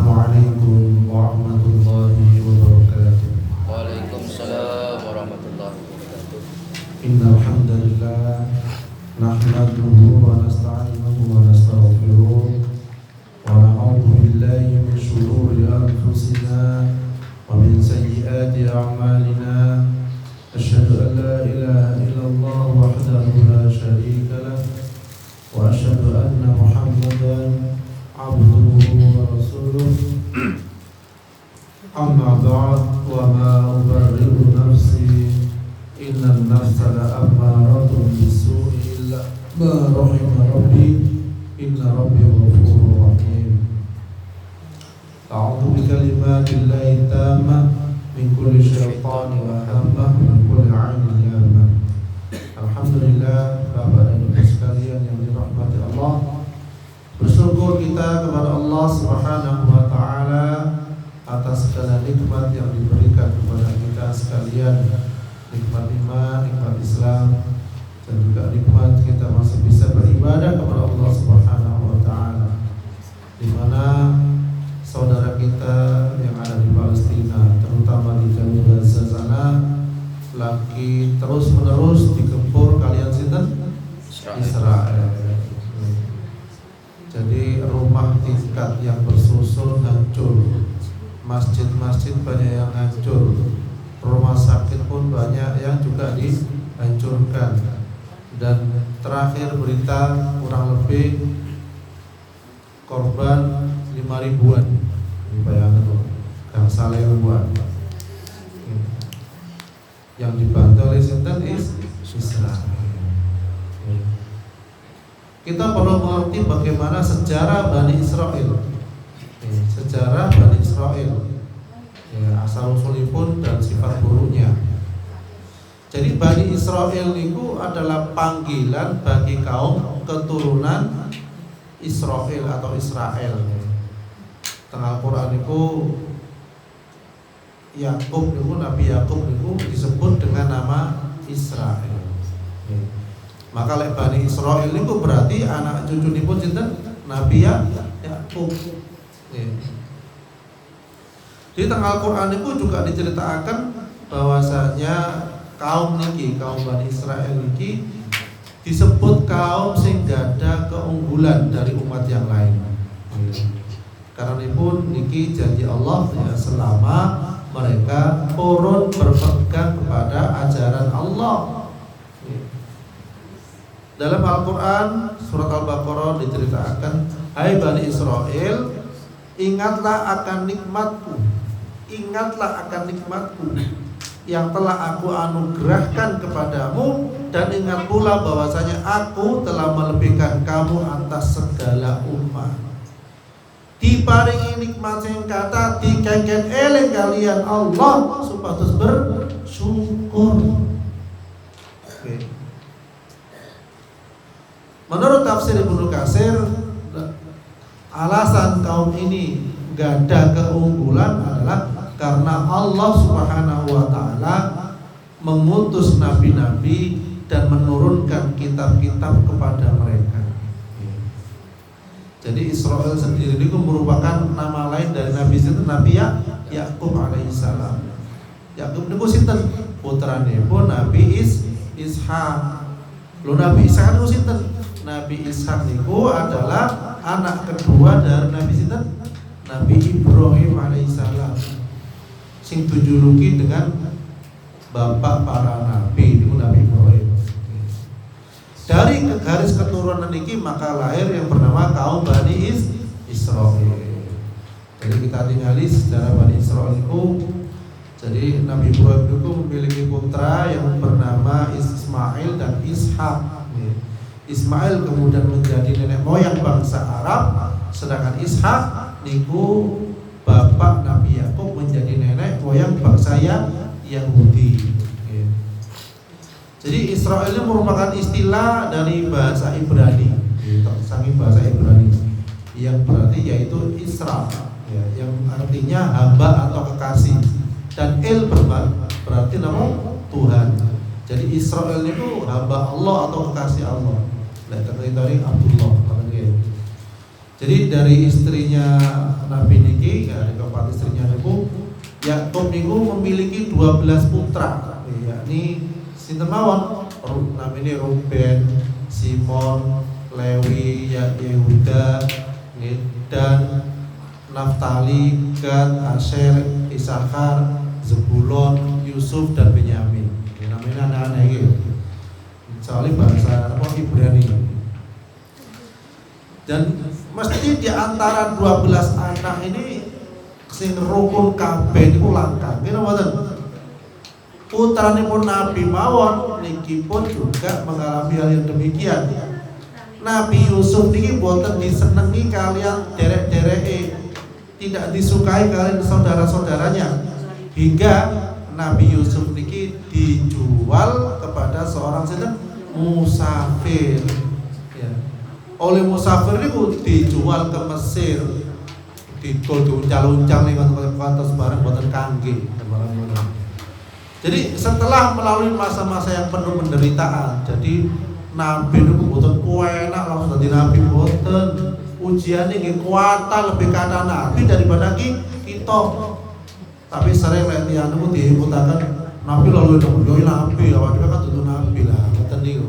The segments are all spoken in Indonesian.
Assalamualaikum warahmatullahi wabarakatuh. Waalaikumsalam warahmatullahi wabarakatuh. Innal hamdalillah nahmaduhu wa nasta'inuhu wa nastaghfiruh wa na'udzu billahi min shururi anfusina wa min sayyiati a'malina. Asyhadu an la ilaha illallah wahdahu la syarika lah wa asyhadu anna Muhammadan abduhu wa rasuluh. Amma ba'd, wa ma ubarri'u nafsi innan nafsa la'ammaratun bisu'i illa ma rahima rabbi inna rabbi ghafurur rahim. A'udzu bikalimatillahi tammah min kulli syaitanin wa hammah min kulli 'ainin lamah. Alhamdulillah, Bapak dan Ibu sekalian yang dirahmati Allah, bersyukur kita kepada Allah Subhanahu wa taala atas segala nikmat yang diberikan kepada kita sekalian. Nikmat iman, nikmat Islam, dan juga nikmat kita masih bisa beribadah kepada Allah Subhanahu wa taala. Di mana saudara kita yang ada di Palestina, terutama di jalur Gaza sana, lagi terus-menerus digempur kalian sinten? Israel. Jadi rumah tingkat yang bersusun hancur, masjid-masjid banyak yang hancur, rumah sakit pun banyak yang juga dihancurkan. Dan terakhir berita kurang lebih korban 5 ribuan. Bayangkan loh, Kang Saleh ribuan yang dibantu oleh sinten Israel. Kita perlu mengerti bagaimana sejarah Bani Israel. Sejarah Bani Israel, asal usulipun dan sifat buruknya. Jadi Bani Israel itu adalah panggilan bagi kaum keturunan Israel atau Israel. Tengah Al-Quran itu Yakub itu, Nabi Yakub itu disebut dengan nama Israel. Maka lek Bani Israel itu berarti anak cucu nipun sinten? Nabi Yakub. Di tengah Al-Quran itu juga diceritakan bahwasanya kaum niki, kaum Bani Israel niki disebut kaum sing gada keunggulan dari umat yang lain. Karena pun niki janji Allah ya, selama mereka turun berpegang kepada ajaran Allah. Dalam Al-Quran surat Al-Baqarah diceritakan, hai Bani Israel, ingatlah akan nikmatku, ingatlah akan nikmatku yang telah aku anugerahkan kepadamu, dan ingat pula bahwasanya aku telah melebihkan kamu atas segala umat. Diparingi nikmat sing kata dikengken eling kalian Allah supados bersyukur. Menurut tafsir Ibnu Katsir, alasan kaum ini gak ada keunggulan adalah karena Allah Subhanahu wa taala mengutus nabi-nabi dan menurunkan kitab-kitab kepada mereka. Jadi Israel sendiri itu merupakan nama lain dari Nabi sinten? Nabi Yakub alaihissalam. Yakub niku sinten? Putranipun Nabi Ishak. Lho Nabi Ishak niku sinten? Nabi Ishak niku adalah anak kedua dari Nabi sinten? Nabi Ibrahim alaihissalam. Sing dijuluki dengan bapak para nabi niku Nabi Ibrahim. Dari garis keturunan ini maka lahir yang bernama kaum Bani Israel. Jadi kita tinggali sejarah Bani Israel itu. Jadi Nabi Ibrahim itu memiliki putra yang bernama Ismail dan Ishak. Ismail kemudian menjadi nenek moyang bangsa Arab, sedangkan Ishak niku bapak Nabi Yakub menjadi nenek moyang bangsa Yahudi. Jadi Israel ini merupakan istilah dari bahasa Ibrani, saking bahasa Ibrani, yang berarti yaitu Isra, yang artinya hamba atau kekasih, dan El berarti nama Tuhan. Jadi Israel itu hamba Allah atau kekasih Allah. Dari Abdullah. Jadi dari istrinya Nabi niki istrinya niku Yakub niku memiliki 12 putra, yakni sinten mawon namanya Ruben, Simon, Lewi, Yehuda, dan Naftali, Gad, Asher, Isakar, Zebulon, Yusuf dan Benyamin. Ini namanya anak-anak ini. Soalnya bahasa apa Ibrani. Dan mesti di antara 12 anak ini sing rukun kabeh niku langka. Nggih mboten? Putranipun Nabi mawon niki pun juga mengalami hal yang demikian. Nabi Yusuf niki boten disenengi kalian derek-dereke, tidak disukai kalian saudara-saudaranya, hingga Nabi Yusuf niki dijual kepada seorang sinten musafir. Ya. Oleh musafir niku dijual ke Mesir, didol diuncal-uncal ning kantos bareng boten kangge. Jadi setelah melalui masa-masa yang penuh penderitaan, jadi Nabi itu boten enak langsung jadi Nabi boten. Ujiannya nggih kuwata lebih kata Nabi daripada kita. Tapi sering lek tiyang niku dihimutaken Nabi lalu yo Nabi, awak dhewe kan dudu Nabi lah, ngoten niku.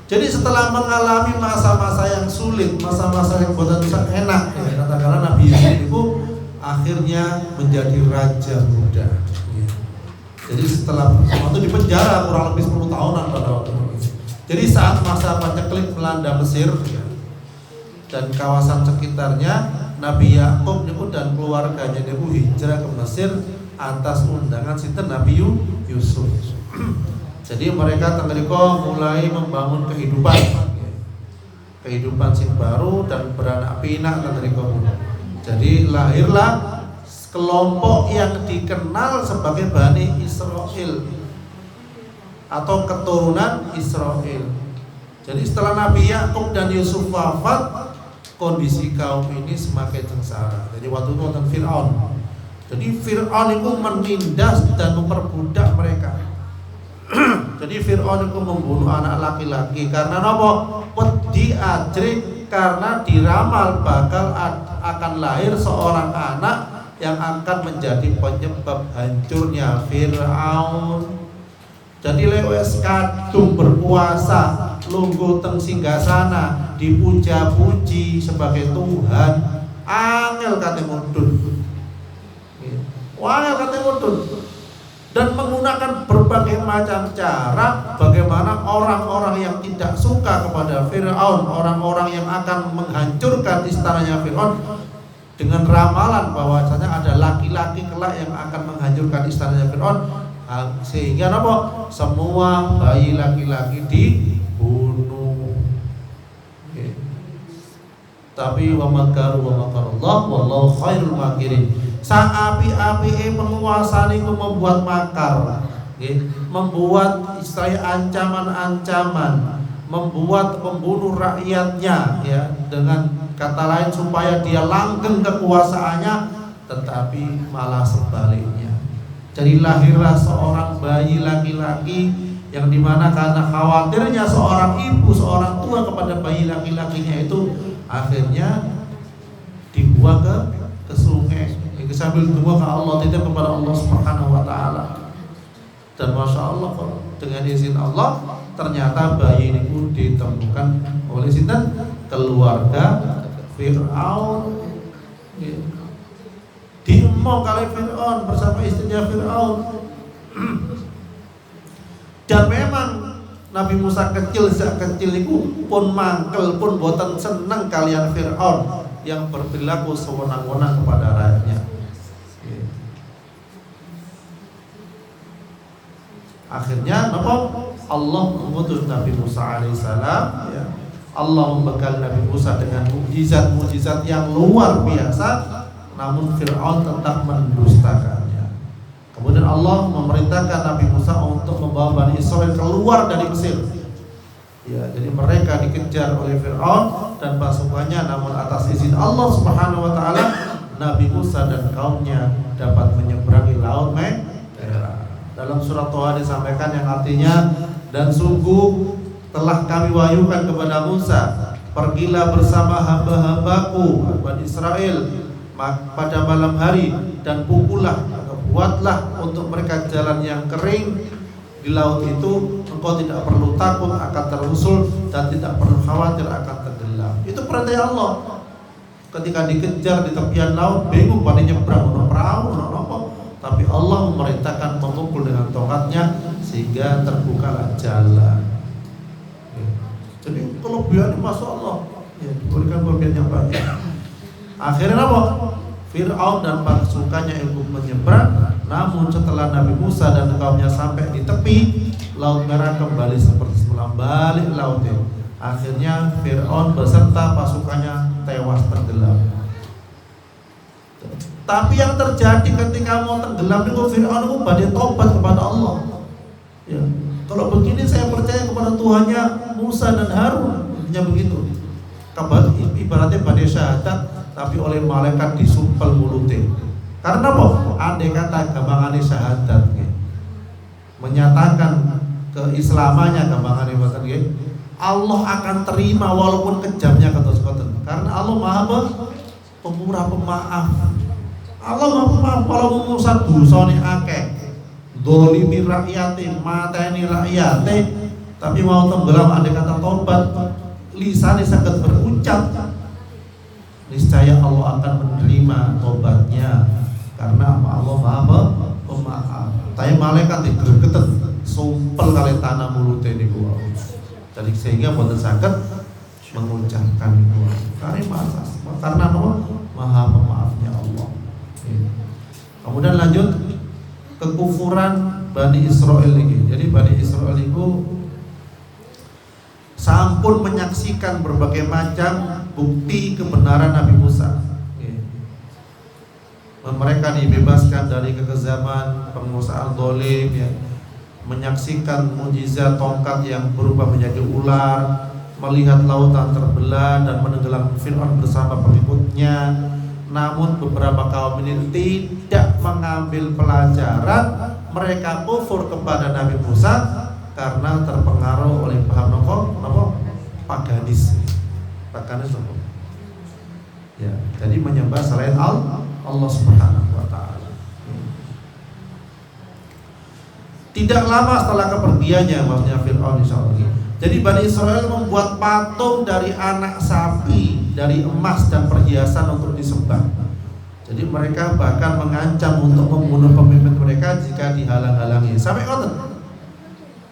Jadi setelah mengalami masa-masa yang sulit, masa-masa yang boten enak, ya, katakanlah Nabi Yusuf itu akhirnya menjadi raja muda. Jadi setelah waktu di penjara kurang lebih 10 tahunan pada waktu itu. Jadi saat masa paceklik melanda Mesir dan kawasan sekitarnya, Nabi Yakub dan keluarganya hijrah ke Mesir atas undangan sinten Nabi Yusuf. Jadi mereka tenggeriko mulai membangun kehidupan sing baru dan beranak pinak tenggeriko. Jadi lahirlah kelompok yang dikenal sebagai Bani Israel atau keturunan Israel. Jadi setelah Nabi Yakub dan Yusuf wafat, kondisi kaum ini semakin sengsara. Jadi waktu itu tentang Fir'aun. Jadi Fir'aun itu menindas dan memperbudak mereka. Jadi Fir'aun itu membunuh anak laki-laki karena apa? Wedi ajrik, karena diramal bakal akan lahir seorang anak yang akan menjadi penyebab hancurnya Fir'aun. Jadi lewes kadung berpuasa, lungguh teng singgasana, dipuja-puji sebagai Tuhan, angel kate mudun. Angel kate mudun. Dan menggunakan berbagai macam cara bagaimana orang-orang yang tidak suka kepada Fir'aun, orang-orang yang akan menghancurkan istananya Fir'aun, dengan ramalan bahwasanya ada laki-laki kelak yang akan menghancurkan istananya Fir'aun, sehingga apa? Semua bayi laki-laki dibunuh. Tapi wa makaru wa makarullah wallahu khairul makirin. Saapi-api penguasa niku membuat makar, membuat istilahnya ancaman-ancaman, membuat pembunuh rakyatnya, ya, dengan kata lain supaya dia langgeng kekuasaannya, tetapi malah sebaliknya. Jadi lahirlah seorang bayi laki-laki yang dimana karena khawatirnya seorang ibu, seorang tua kepada bayi laki-lakinya itu, akhirnya dibuang ke sungai. Sambil tunggu ke Allah, tidak kepada Allah Subhanahu wa taala. Dan masya Allah, dengan izin Allah ternyata bayi ini pun ditemukan oleh sinten? Keluarga Fir'aun. Diemong kali Fir'aun bersama istrinya Fir'aun. Dan memang Nabi Musa sejak kecil itu pun mangkel, pun boten seneng kalian Fir'aun yang berperilaku sewenang-wenang kepada rakyatnya. Akhirnya Allah mengutus Nabi Musa alaihissalam, ya. Allah membekali Nabi Musa dengan mukjizat-mukjizat yang luar biasa, namun Fir'aun tetap mendustakannya. Kemudian Allah memerintahkan Nabi Musa untuk membawa Bani Israel keluar dari Mesir. Ya, jadi mereka dikejar oleh Fir'aun dan pasukannya, namun atas izin Allah Subhanahu wa taala, Nabi Musa dan kaumnya dapat menyeberangi Laut Merah. Dalam surat Thaha disampaikan yang artinya, dan sungguh telah kami wahyukan kepada Musa pergilah bersama hamba-hambaku Bani Israel pada malam hari dan pukullah, buatlah untuk mereka jalan yang kering di laut itu. Engkau tidak perlu takut akan terusul dan tidak perlu khawatir akan tenggelam. Itu perintah Allah. Ketika dikejar di tepian laut, bingung pada nyebrang untuk perahu, tapi Allah memerintahkan memukul dengan tongkatnya sehingga terbukalah jalan. Jadi kelebihannya masya Allah, ya, diberikan kelebihan yang banyak. Akhirnya apa? Fir'aun dan pasukannya ikut menyeberang. Namun setelah Nabi Musa dan kaumnya sampai di tepi Laut Merah, kembali seperti semula, balik lautnya. Akhirnya Fir'aun beserta pasukannya tewas tenggelam. Tapi yang terjadi ketika mau tenggelam itu, Fir'aun itu badai tobat kepada Allah. Ya, kalau begini saya percaya kepada Tuhannya Musa dan Harun. Intinya begitu. Ibaratnya badai syahadat, tapi oleh malaikat disumpel mulutnya. Karena apa? Andai kata gampangannya syahadat, menyatakan keislamannya gampangannya, Allah akan terima walaupun kejamnya ketos-ketos. Karena Allah Maha Pemurah Pemaaf. Allah Maha Pemaaf. Kalau Musa dosane akeh, dolimi rakyate, mateni rakyate, tapi mau tenggelam andai kata tobat, lisannya sangat berucap, niscaya Allah akan menerima tobatnya. Karena Allah Maha Pemaaf. Tapi malaikat digregeten sumpel kali tanah mulutnya ini gua. Jadi sehingga boten saged mengucapkan itu. Karena apa? Maha Pemaafnya Allah. Kemudian lanjut kekufuran Bani Israel ini. Jadi Bani Israel itu sampun menyaksikan berbagai macam bukti kebenaran Nabi Musa. Mereka dibebaskan dari kekezaman pengusaha zalim, ya, menyaksikan mukjizat tongkat yang berubah menjadi ular, melihat lautan terbelah dan menenggelamkan Fir'aun bersama pengikutnya. Namun beberapa kaum ini tidak mengambil pelajaran, mereka kufur kepada Nabi Musa karena terpengaruh oleh paham paganis. Paganis apa? Ya, jadi menyembah selain Allah Subhanahu wa taala. Tidak lama setelah kepergiannya, maksudnya Fir'aun insyaallah. Jadi Bani Israel membuat patung dari anak sapi, dari emas dan perhiasan untuk disembah. Jadi mereka bahkan mengancam untuk membunuh pemimpin mereka jika dihalang-halangi. Sampai ngoten.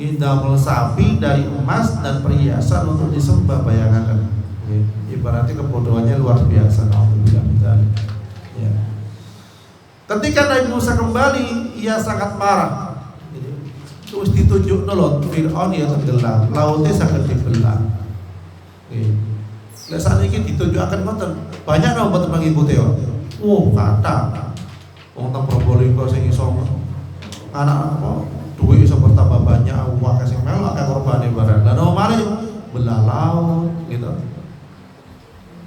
Indamel sapi dari emas dan perhiasan untuk disembah, bayangkan. Ibaratnya kebodohannya luar biasa. Alhamdulillah. Ya. Ketika Nabi Musa kembali, ia sangat marah. Terus ditunjuk nolot Fir'aun ya tenggelam, lautnya sangat dibelah. Saat ini ditunjuk akan ngoten. Banyak dong buat mengikuti ya. Kata wong teng Probolinggo sing iso anak apa duit iso bertambah banyak, akeh sing melu akeh korbane barang. Lah nomale belah laut gitu.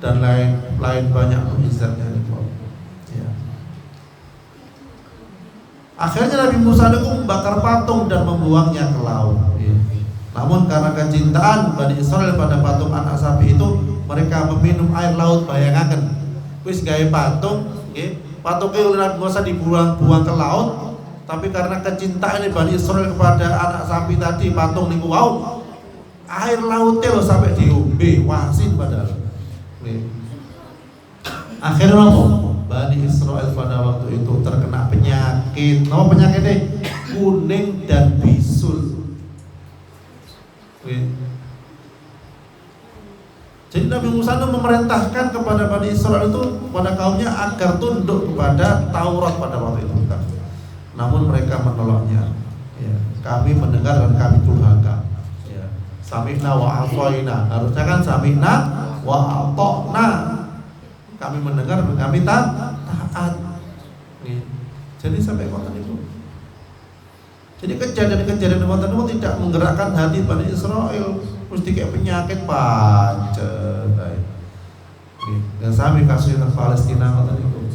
Dan lain banyak mukjizatnya itu. Ya. Akhirnya Nabi Musa itu membakar patung dan membuangnya ke laut. Ya. Namun karena kecintaan Bani Israel pada patung anak sapi itu, mereka meminum air laut. Bayangkan, wis gawe patung, nggih. Patungnya oleh Nabi Musa dibuang ke laut, tapi karena kecintaan Bani Israel kepada anak sapi tadi, patung niku wau, air lautnya loh sampai diombe, wasin padahal. Akhirnya Bani Israel pada waktu itu terkena penyakit. Nama penyakitnya kuning dan bisul. Jadi Nabi Musa itu memerintahkan kepada Bani Israel itu, kepada kaumnya agar tunduk kepada Taurat pada waktu itu. Namun mereka menolaknya. Ya, kami mendengar dan kami durhaka. Ya, sami'na wa ata'na. Harusnya kan sami'na wa ata'na. Kami mendengar dan kami taat. Jadi sampai kota itu. Jadi kejadian-kejadian kota itu tidak menggerakkan hati Bani Israel. Mesti kayak penyakit pacet. Dan sami kasus tentang Palestina kota itu.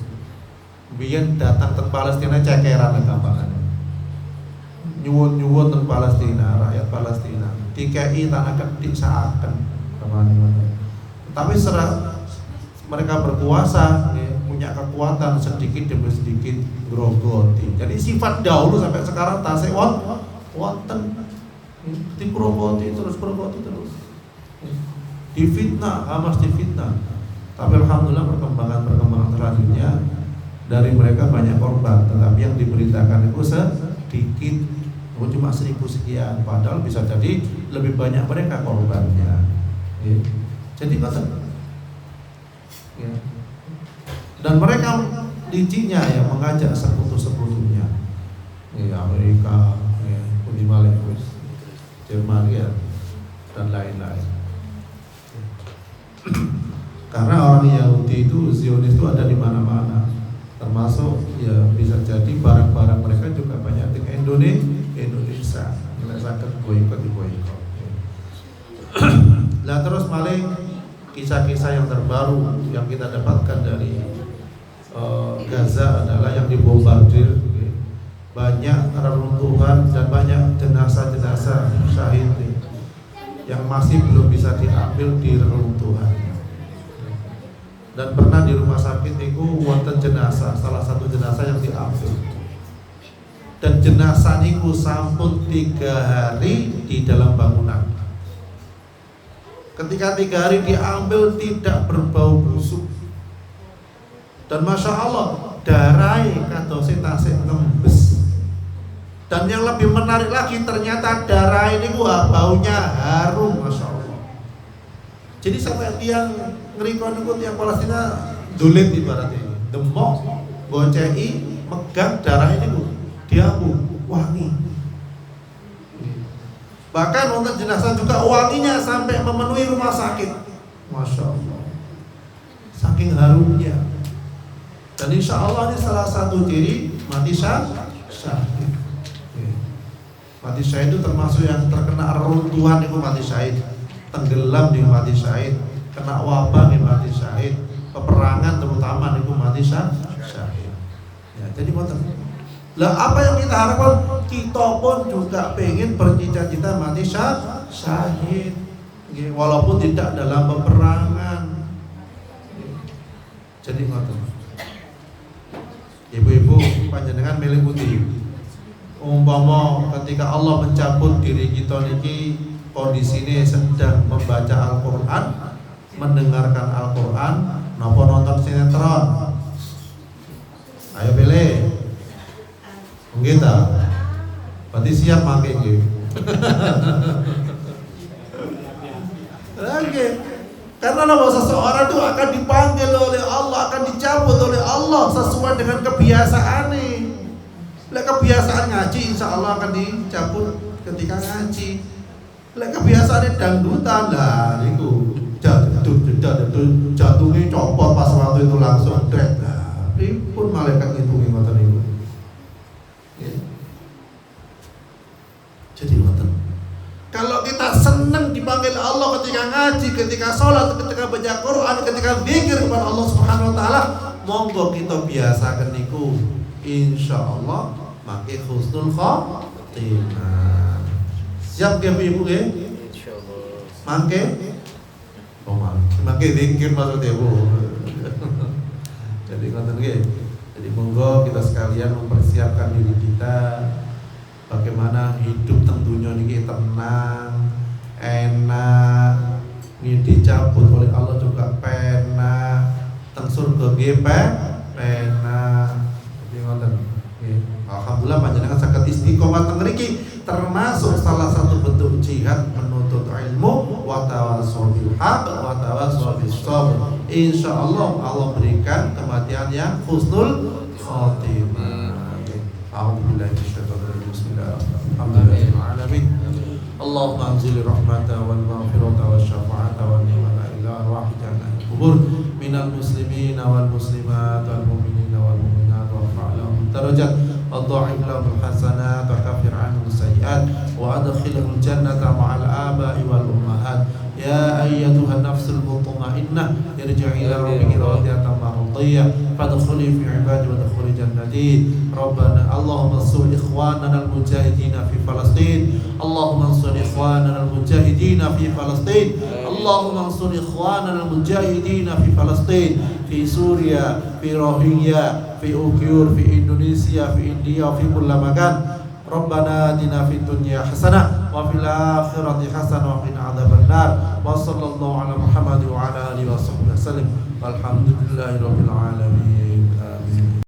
Biar datang ke Palestina cekeran gampangan. Nyuwun tentang Palestina, rakyat Palestina. DKI tanah kedik saaken. Tapi setelah mereka berkuasa, punya kekuatan sedikit demi sedikit grogoti. Jadi sifat dahulu sampai sekarang tasik wonten digrogoti terus difitnah, Hamas difitnah. Tapi alhamdulillah perkembangan selanjutnya dari mereka banyak korban, tetapi yang diberitakan itu sedikit, cuma 1000 sekian, padahal bisa jadi lebih banyak mereka korbannya. Jadi kata, dan mereka lincinya ya mengajak sekutu-sekutunya, Amerika, Uni Malik, Jerman dan lain-lain. Karena orang Yahudi itu, Zionis itu ada di mana-mana, termasuk ya bisa jadi barang-barang mereka juga banyak di Indonesia. Merasakan boikot. Nah terus maling kisah-kisah yang terbaru yang kita dapatkan dari Gaza adalah yang dibombardir, banyak reruntuhan dan banyak jenazah-jenazah syahid yang masih belum bisa diambil di reruntuhan. Dan pernah di rumah sakit itu wonten jenazah, salah satu jenazah yang diambil. Dan jenazah niku sampun 3 hari di dalam bangunan. Ketika 3 hari diambil tidak berbau busuk. Dan masya Allah darai kadose tasik ngembes. Dan yang lebih menarik lagi ternyata darah ini baunya harum, masya Allah. Jadi sampai yang ngerikon itu yang Palestina dulit ibaratnya, demok, gocei, megang darah ini dia wangi. Bahkan untuk jenazah juga wanginya sampai memenuhi rumah sakit, masya Allah, saking harumnya. Dan insya Allah ini salah satu ciri mati syahid. Mati syahid itu termasuk yang terkena reruntuhan itu mati syahid, tenggelam di mati syahid, kena wabah di mati syahid, peperangan terutama itu mati syahid. Ya, jadi lah apa yang kita harapkan, kita pun juga pengen bercita-cita mati syahid, walaupun tidak dalam peperangan. Jadi ibu-ibu panjenengan milih putih. Umpama ketika Allah mencabut diri kita niki kondisine sedang membaca Al-Quran, mendengarkan Al-Quran, napa nonton sinetron. Ayo pilih. Nggih ta? Berarti siap make nggih. Oke. Karena nama seseorang itu akan dipanggil oleh Allah, akan dicabut oleh Allah sesuai dengan kebiasaannya. Lek kebiasaan ngaji, insya Allah akan dicabut ketika ngaji. Lek kebiasaan dangdutan, lah itu jatuhnya copot pas waktu itu langsung dret. Nah, pun malaikat itu ngoten niku. Jadi ngoten. Kalau kita senang dipanggil Allah ketika ngaji, ketika sholat, ketika baca Quran, ketika zikir kepada Allah Subhanahu Wa Taala, monggo kita biasakan niku. Insya Allah makai husnul khotimah. Siap ya ibu ya? Insya Allah. Makai? Oh makai zikir maksudnya bu. Jadi konten ya. Jadi monggo kita sekalian mempersiapkan diri kita. Bagaimana hidup tentunya ini tenang, enak, ini dicabut oleh Allah juga penak, teng surga nggih penak. Alhamdulillah panjenengan saged istiqomah teng mriki, termasuk salah satu bentuk jihad menuntut ilmu wa tawassaw bil haq wa tawassaw bis sabr. Insyaallah Allah berikan kematian yang husnul khotimah. A'udzubillahi minasyaitonir rajim. Bismillahirrahmanirrahim. Alamin. Allahumma anzil rahmata wal maghfirata wasyafa'ata wan ni'mata ila arwah jannah kubur minal muslimina wal muslimat wal mu'minina wal mu'minat wa rafa'lahum darajat wa dha'if lahum hasanat wa kafir anhum sayyi'at wa adkhilhum jannata ma'al aba'i wal ummahat. Ya ayyatuhan nafsul mutmainnah irji'i ila rabbiki radiyatan mardiyah مرضية فادخلي في عبادي وادخلي جنتي. ربنا اللهم انصر إخواننا المجاهدين في فلسطين، اللهم انصر إخواننا المجاهدين في فلسطين، اللهم انصر إخواننا المجاهدين في فلسطين، في سوريا، في روهينيا، في أوغور، في إندونيسيا، في إنديا، وفي كل مكان. ربنا آتنا في الدنيا حسنة وفي الآخرة حسنة وقنا عذاب النار. وصلى الله على محمد وعلى آله وصحبه وسلم والحمد لله رب العالمين.